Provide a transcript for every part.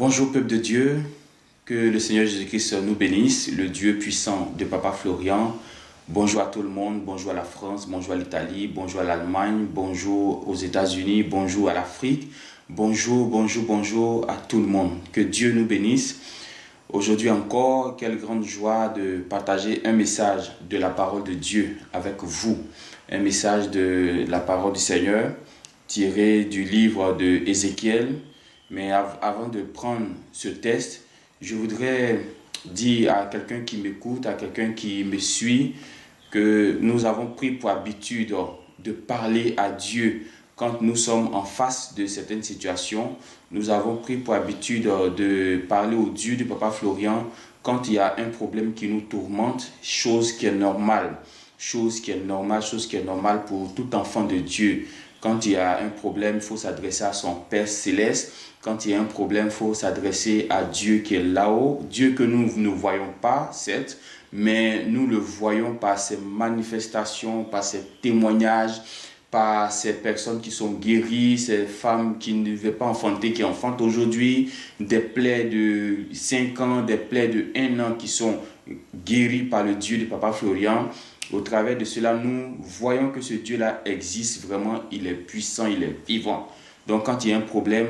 Bonjour peuple de Dieu, que le Seigneur Jésus-Christ nous bénisse, le Dieu puissant de Papa Florian. Bonjour à tout le monde, bonjour à la France, bonjour à l'Italie, bonjour à l'Allemagne, bonjour aux États-Unis, bonjour à l'Afrique, bonjour à tout le monde. Que Dieu nous bénisse. Aujourd'hui encore, quelle grande joie de partager un message de la parole de Dieu avec vous. Un message de la parole du Seigneur tiré du livre de Ézéchiel. Mais avant de prendre ce texte, je voudrais dire à quelqu'un qui m'écoute, à quelqu'un qui me suit, que nous avons pris pour habitude de parler à Dieu quand nous sommes en face de certaines situations. Nous avons pris pour habitude de parler au Dieu de Papa Florian quand il y a un problème qui nous tourmente, chose qui est normale, chose qui est normale pour tout enfant de Dieu. Quand il y a un problème, il faut s'adresser à son Père Céleste. Quand il y a un problème, il faut s'adresser à Dieu qui est là-haut. Dieu que nous ne voyons pas, certes, mais nous le voyons par ses manifestations, par ses témoignages, par ces personnes qui sont guéries, ces femmes qui ne devaient pas enfanter, qui enfantent aujourd'hui, des plaies de 5 ans, des plaies de 1 an qui sont guéries par le Dieu de Papa Florian. Au travers de cela, nous voyons que ce Dieu-là existe vraiment, il est puissant, il est vivant. Donc quand il y a un problème,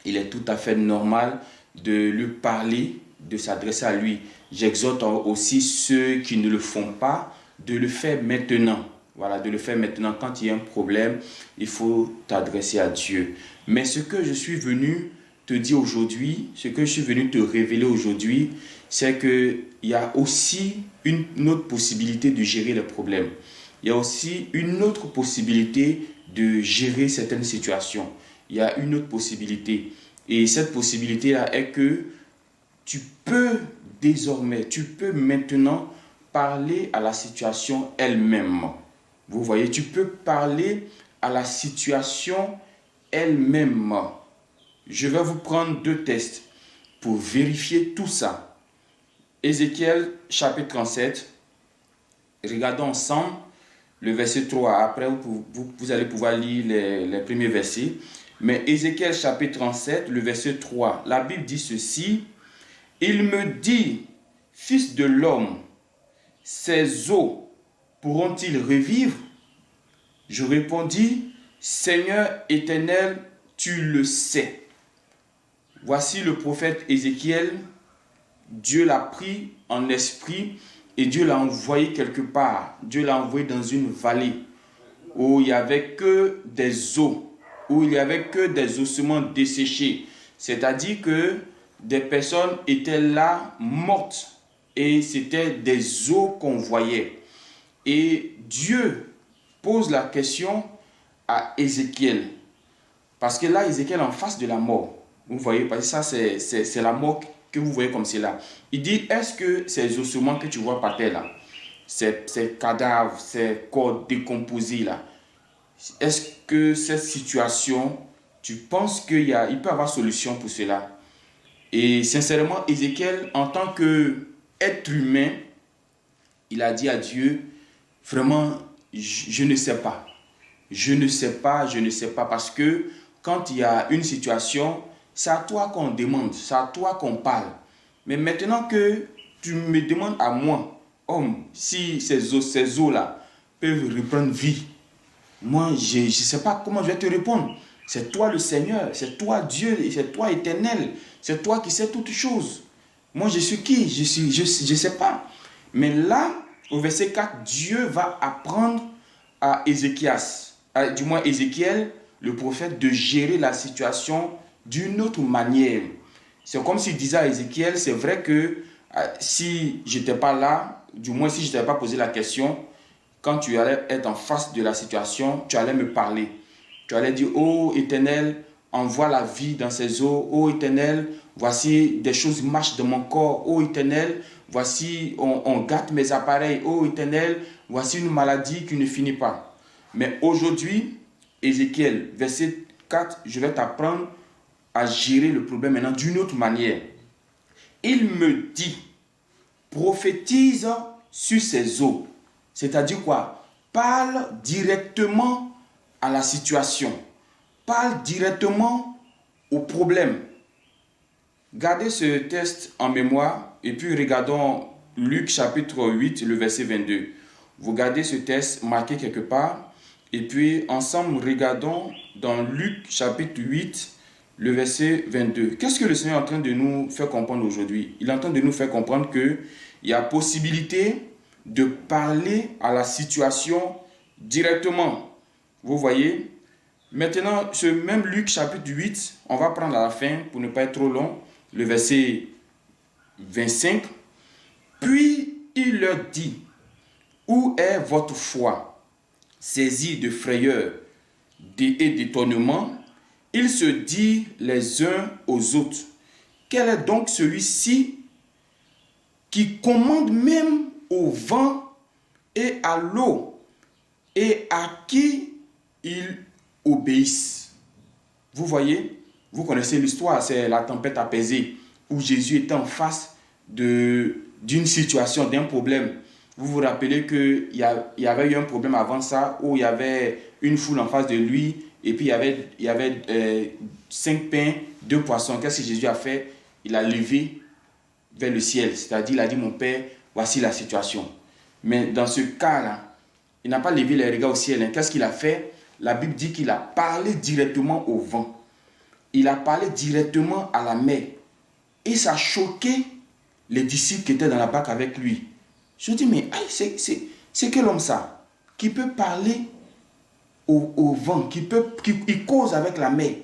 il est tout à fait normal de lui parler, de s'adresser à lui. J'exhorte aussi ceux qui ne le font pas de le faire maintenant. Voilà, de le faire maintenant. Quand il y a un problème, il faut t'adresser à Dieu. Mais ce que je suis venu te dire aujourd'hui, ce que je suis venu te révéler aujourd'hui, c'est qu'il y a aussi une autre possibilité de gérer les problèmes. Il y a aussi une autre possibilité de gérer certaines situations. Il y a une autre possibilité. Et cette possibilité-là est que tu peux maintenant parler à la situation elle-même. Vous voyez, tu peux parler à la situation elle-même. Je vais vous prendre 2 tests pour vérifier tout ça. Ézéchiel chapitre 37, regardons ensemble le verset 3. Après, vous allez pouvoir lire les premiers versets. Mais Ézéchiel chapitre 37, le verset 3, la Bible dit ceci. Il me dit, fils de l'homme, ces os pourront-ils revivre? Je répondis, Seigneur éternel, tu le sais. Voici le prophète Ézéchiel, Dieu l'a pris en esprit et Dieu l'a envoyé quelque part. Dieu l'a envoyé dans une vallée où il n'y avait que des os, où il n'y avait que des ossements desséchés. C'est-à-dire que des personnes étaient là mortes et c'était des os qu'on voyait. Et Dieu pose la question à Ézéchiel. Parce que là, Ézéchiel est en face de la mort. Vous voyez, parce que ça, c'est la mort que vous voyez comme c'est là. Il dit, est-ce que ces ossements que tu vois par terre là, ces cadavres, ces corps décomposés là, est-ce que cette situation, tu penses qu'il peut y avoir solution pour cela? Et sincèrement, Ézéchiel, en tant qu'être humain, il a dit à Dieu, vraiment, je ne sais pas. Je ne sais pas, parce que quand il y a une situation, c'est à toi qu'on demande, c'est à toi qu'on parle. Mais maintenant que tu me demandes à moi, homme, si ces os-là peuvent reprendre vie, moi, je ne sais pas comment je vais te répondre. C'est toi le Seigneur, c'est toi Dieu, c'est toi éternel, c'est toi qui sais toutes choses. Moi, je suis qui? Je sais pas. Mais là, au verset 4, Dieu va apprendre à Ézéchiel, le prophète, de gérer la situation d'une autre manière. C'est comme s'il disait à Ézéchiel, c'est vrai que si je n'étais pas là, du moins si je ne t'avais pas posé la question, quand tu allais être en face de la situation, tu allais me parler. Tu allais dire, oh Éternel, envoie la vie dans ces eaux. Oh Éternel, voici des choses marchent dans mon corps. Oh Éternel, voici on gâte mes appareils. Oh Éternel, voici une maladie qui ne finit pas. Mais aujourd'hui, Ézéchiel, verset 4, je vais t'apprendre à gérer le problème maintenant d'une autre manière. Il me dit, prophétise sur ces eaux. C'est-à-dire quoi? Parle directement à la situation. Parle directement au problème. Gardez ce test en mémoire et puis regardons Luc chapitre 8, le verset 22. Vous gardez ce test marqué quelque part et puis ensemble regardons dans Luc chapitre 8, le verset 22. Qu'est-ce que le Seigneur est en train de nous faire comprendre aujourd'hui? Il est en train de nous faire comprendre qu'il y a possibilité de parler à la situation directement. Vous voyez? Maintenant, ce même Luc chapitre 8, on va prendre à la fin pour ne pas être trop long, le verset 25. Puis il leur dit, où est votre foi? Saisis de frayeur et d'étonnement, ils se disent les uns aux autres, quel est donc celui-ci qui commande même au vent et à l'eau et à qui ils obéissent? Vous voyez, vous connaissez l'histoire, c'est la tempête apaisée où Jésus était en face d'une situation, d'un problème. Vous vous rappelez qu'il y avait eu un problème avant ça où il y avait une foule en face de lui et puis il y avait 5 pains, 2 poissons. Qu'est-ce que Jésus a fait? Il a levé vers le ciel, c'est-à-dire il a dit, mon Père, voici la situation. Mais dans ce cas-là, il n'a pas levé les regards au ciel. Qu'est-ce qu'il a fait? La Bible dit qu'il a parlé directement au vent. Il a parlé directement à la mer. Et ça a choqué les disciples qui étaient dans la barque avec lui. Je dis, mais c'est quel homme ça? Qui peut parler au vent, qui cause avec la mer.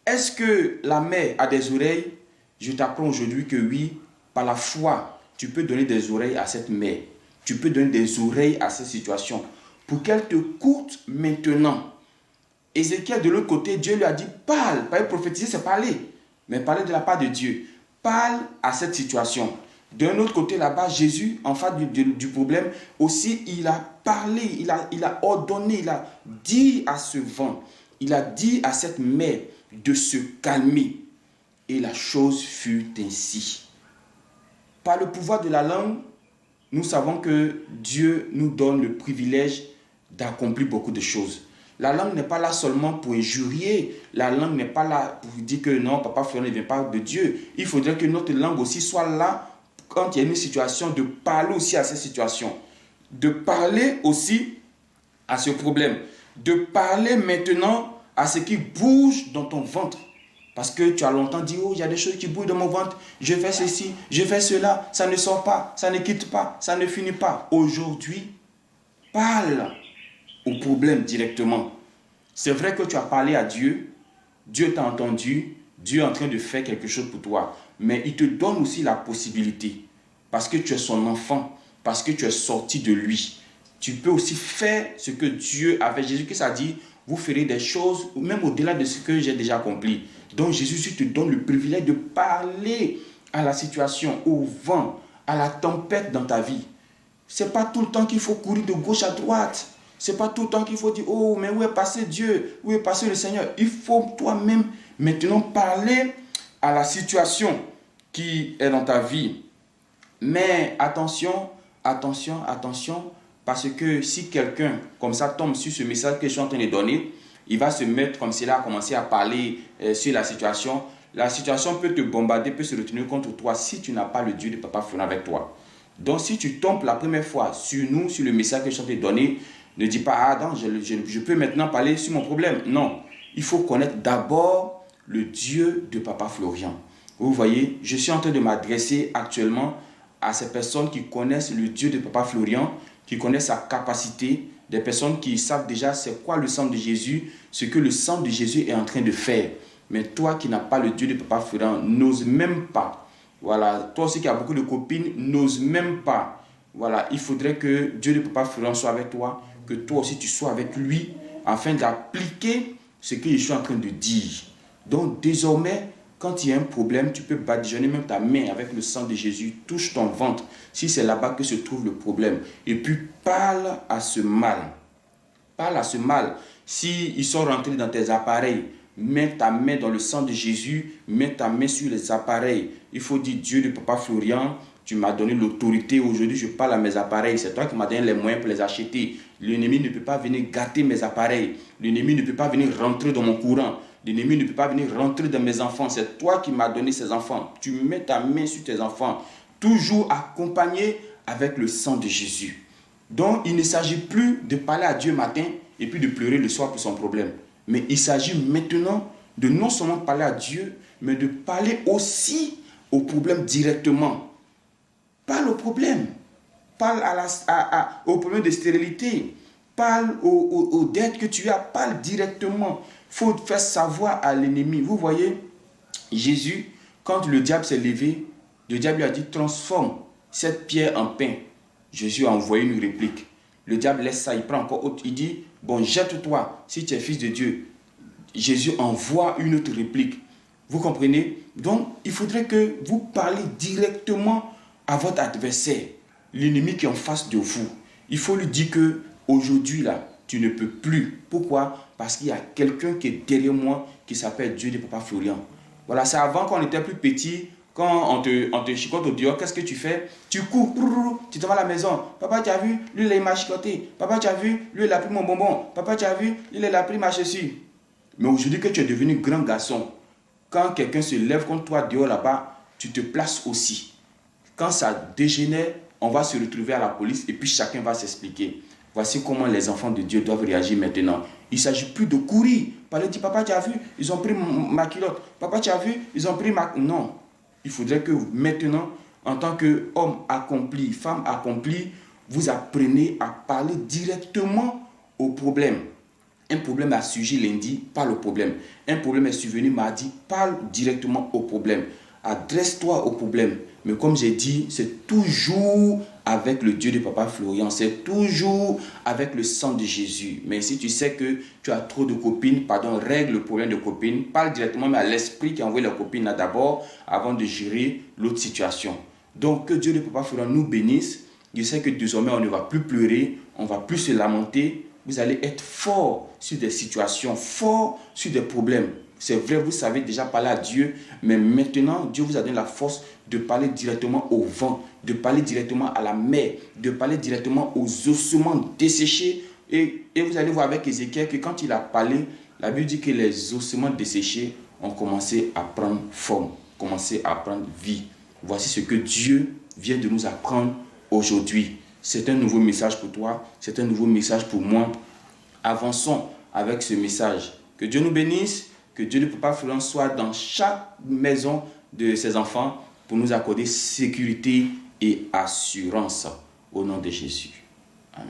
Est-ce que la mer a des oreilles? Je t'apprends aujourd'hui que oui, par la foi, tu peux donner des oreilles à cette mer. Tu peux donner des oreilles à cette situation pour qu'elle te coûte maintenant. Ézéchiel, de l'autre côté, Dieu lui a dit, parle. Pas prophétiser, c'est parler. Mais parler de la part de Dieu. Parle à cette situation. D'un autre côté, là-bas, Jésus, en face du problème, aussi, il a parlé, il a ordonné, il a dit à ce vent, il a dit à cette mer de se calmer. Et la chose fut ainsi. Par le pouvoir de la langue, nous savons que Dieu nous donne le privilège d'accomplir beaucoup de choses. La langue n'est pas là seulement pour injurier. La langue n'est pas là pour dire que non, Papa Florian ne vient pas de Dieu. Il faudrait que notre langue aussi soit là quand il y a une situation, de parler aussi à cette situation. De parler aussi à ce problème. De parler maintenant à ce qui bouge dans ton ventre. Parce que tu as longtemps dit, oh, il y a des choses qui bougent dans mon ventre. Je fais ceci, je fais cela. Ça ne sort pas, ça ne quitte pas, ça ne finit pas. Aujourd'hui, parle au problème directement. C'est vrai que tu as parlé à Dieu. Dieu t'a entendu. Dieu est en train de faire quelque chose pour toi. Mais il te donne aussi la possibilité. Parce que tu es son enfant. Parce que tu es sorti de lui. Tu peux aussi faire ce que Dieu a fait. Jésus-Christ a dit, vous ferez des choses, même au-delà de ce que j'ai déjà accompli. Donc Jésus te donne le privilège de parler à la situation, au vent, à la tempête dans ta vie. Ce n'est pas tout le temps qu'il faut courir de gauche à droite. Ce n'est pas tout le temps qu'il faut dire, oh, mais où est passé Dieu? Où est passé le Seigneur? Il faut toi-même maintenant parler à la situation qui est dans ta vie. Mais attention, attention, attention, parce que si quelqu'un comme ça tombe sur ce message que je suis en train de donner, il va se mettre comme cela, à commencer à parler sur la situation. La situation peut te bombarder, peut se retourner contre toi si tu n'as pas le Dieu de Papa Florian avec toi. Donc si tu tombes la première fois sur nous, sur le message que je suis en train de donner, ne dis pas, ah non, je peux maintenant parler sur mon problème. Non, il faut connaître d'abord le Dieu de Papa Florian. Vous voyez, je suis en train de m'adresser actuellement à ces personnes qui connaissent le Dieu de Papa Florian, qui connaissent sa capacité, des personnes qui savent déjà c'est quoi le sang de Jésus, ce que le sang de Jésus est en train de faire. Mais toi qui n'as pas le Dieu de Papa Florian, n'ose même pas. Voilà, toi aussi qui as beaucoup de copines, n'ose même pas. Voilà, il faudrait que Dieu de Papa Florian soit avec toi, que toi aussi tu sois avec lui, afin d'appliquer ce que je suis en train de dire. Donc désormais, quand il y a un problème, tu peux badigeonner même ta main avec le sang de Jésus, touche ton ventre, si c'est là-bas que se trouve le problème. Et puis parle à ce mal. Parle à ce mal. S'ils sont rentrés dans tes appareils, mets ta main dans le sang de Jésus, mets ta main sur les appareils. Il faut dire, Dieu de Papa Florian, tu m'as donné l'autorité. Aujourd'hui, je parle à mes appareils. C'est toi qui m'as donné les moyens pour les acheter. L'ennemi ne peut pas venir gâter mes appareils. L'ennemi ne peut pas venir rentrer dans mon courant. L'ennemi ne peut pas venir rentrer dans mes enfants. C'est toi qui m'as donné ces enfants. Tu mets ta main sur tes enfants. Toujours accompagné avec le sang de Jésus. Donc, il ne s'agit plus de parler à Dieu matin et puis de pleurer le soir pour son problème. Mais il s'agit maintenant de non seulement parler à Dieu, mais de parler aussi au problème directement. Parle au problème. Parle au problème de stérilité. Parle aux dettes que tu as. Parle directement. Il faut faire savoir à l'ennemi. Vous voyez, Jésus, quand le diable s'est levé, le diable lui a dit, transforme cette pierre en pain. Jésus a envoyé une réplique. Le diable laisse ça, il prend encore autre. Il dit, bon, jette-toi si tu es fils de Dieu. Jésus envoie une autre réplique. Vous comprenez? Donc, il faudrait que vous parliez directement à votre adversaire, l'ennemi qui est en face de vous. Il faut lui dire que aujourd'hui là, tu ne peux plus. Pourquoi? Parce qu'il y a quelqu'un qui est derrière moi qui s'appelle Dieu de Papa Florian. Voilà, c'est avant qu'on était plus petit. Quand on te chicote au dehors, qu'est-ce que tu fais? Tu cours, tu te vas à la maison. Papa, tu as vu? Lui, il m'a chicoté. Papa, tu as vu? Lui, il a pris mon bonbon. Papa, tu as vu? Lui, il a pris ma chaussure. Mais aujourd'hui que tu es devenu grand garçon, quand quelqu'un se lève contre toi dehors là-bas, tu te places aussi. Quand ça dégénère, on va se retrouver à la police et puis chacun va s'expliquer. Voici comment les enfants de Dieu doivent réagir maintenant. Il ne s'agit plus de courir. Parler, dire, papa, tu as vu? Ils ont pris ma culotte. Papa, tu as vu? Ils ont pris ma... Non. Il faudrait que maintenant, en tant qu'homme accompli, femme accomplie, vous apprenez à parler directement au problème. Un problème a surgi lundi, parle au problème. Un problème est survenu mardi, parle directement au problème. Adresse-toi au problème. Mais comme j'ai dit, c'est toujours avec le Dieu de Papa Florian. C'est toujours avec le sang de Jésus. Mais si tu sais que tu as trop de copines, pardon, règle le problème de copines. Parle directement mais à l'esprit qui a envoyé la copine là d'abord avant de gérer l'autre situation. Donc que Dieu de Papa Florian nous bénisse. Je sais que désormais on ne va plus pleurer, on ne va plus se lamenter. Vous allez être fort sur des situations, fort sur des problèmes. C'est vrai, vous savez déjà parler à Dieu, mais maintenant, Dieu vous a donné la force de parler directement au vent, de parler directement à la mer, de parler directement aux ossements desséchés. Et vous allez voir avec Ézéchiel que quand il a parlé, la Bible dit que les ossements desséchés ont commencé à prendre forme, commencé à prendre vie. Voici ce que Dieu vient de nous apprendre aujourd'hui. C'est un nouveau message pour toi, c'est un nouveau message pour moi. Avançons avec ce message. Que Dieu nous bénisse, que Dieu de Papa Florian soit dans chaque maison de ses enfants pour nous accorder sécurité et assurance au nom de Jésus. Amen.